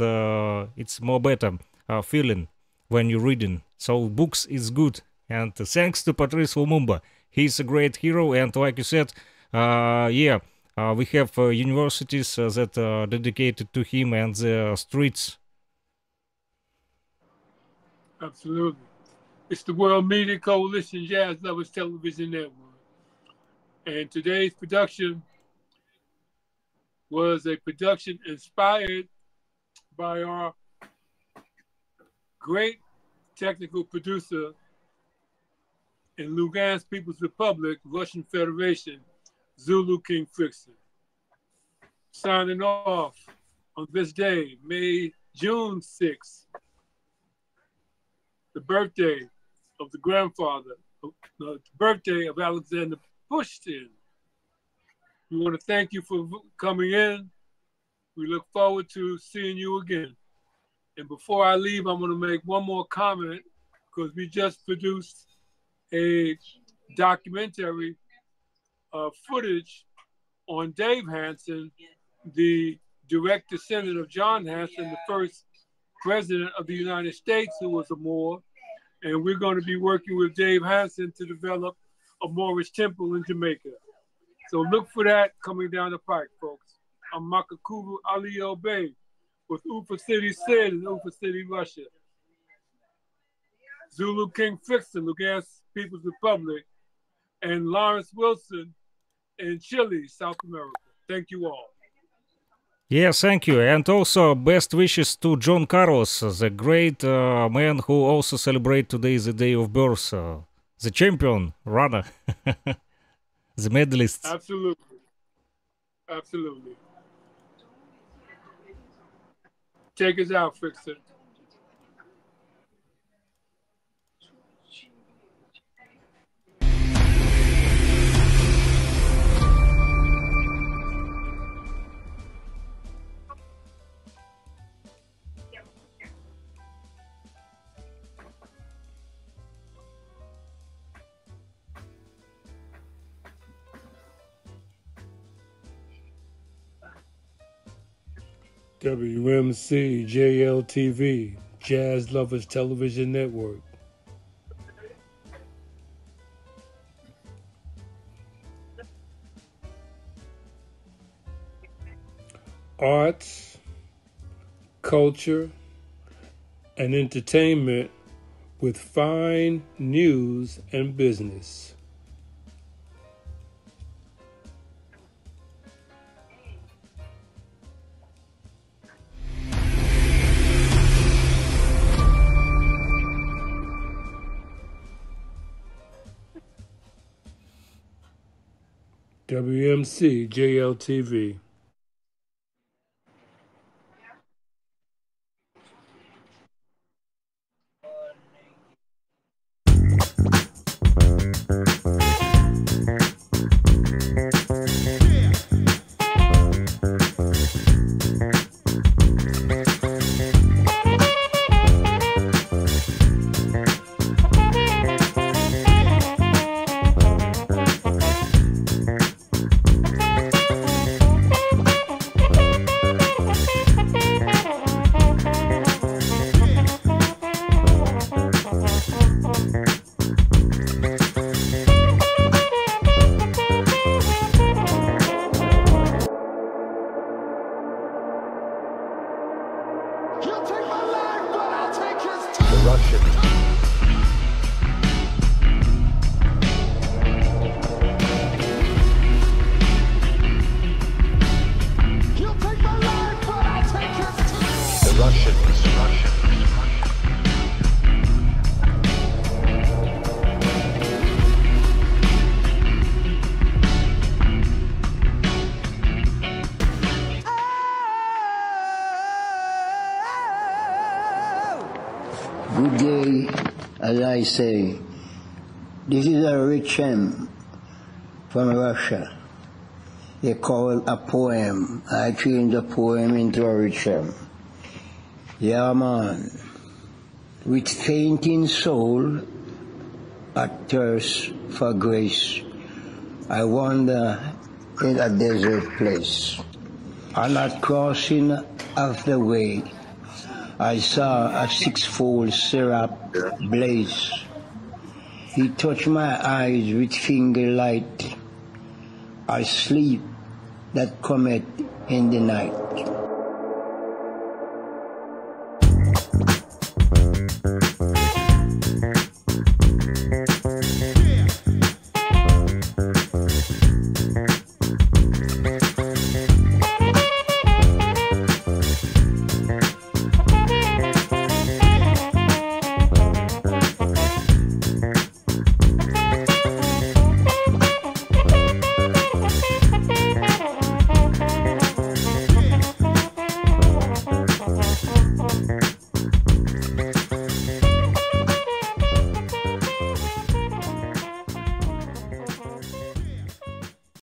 it's more better feeling when you're reading. So books is good, and thanks to Patrice Lumumba, he's a great hero, and like you said, yeah. We have universities that are dedicated to him, and the streets. Absolutely. It's the World Media Coalition Jazz Lovers Television Network. And today's production was a production inspired by our great technical producer in Lugansk People's Republic, Russian Federation, Zulu King Frickson. Signing off on this day, June 6th, the birthday of the grandfather, the birthday of Alexander Pushkin. We want to thank you for coming in. We look forward to seeing you again. And before I leave, I'm going to make one more comment because we just produced a documentary footage on Dave Hansen, the direct descendant of John Hansen, the first president of the United States who was a Moor. And we're going to be working with Dave Hansen to develop a Moorish temple in Jamaica. So look for that coming down the pike, folks. I'm Makakuru Ali Obey with Ufa City Sid in Ufa City, Russia. Zulu King Frickson, Lugansk People's Republic, and Lawrence Wilson in Chile, South America. Thank you all. Yes, thank you. And also best wishes to John Carlos, the great man who also celebrate today the day of birth, the champion runner, the medalist. Absolutely. Absolutely. Take us out, Frickson. Wmcjltv, Jazz Lovers Television Network. Arts, culture, and entertainment with fine news and business. Wmcjltv. Good day, as I say. This is a rich hymn from Russia. They call it a poem. I changed a poem into a rich hymn. Yeah, man. With fainting soul, a thirst for grace, I wander in a desert place. On a crossing of the way, I saw a sixfold seraph blaze. He touched my eyes with finger light, a sleep that cometh in the night.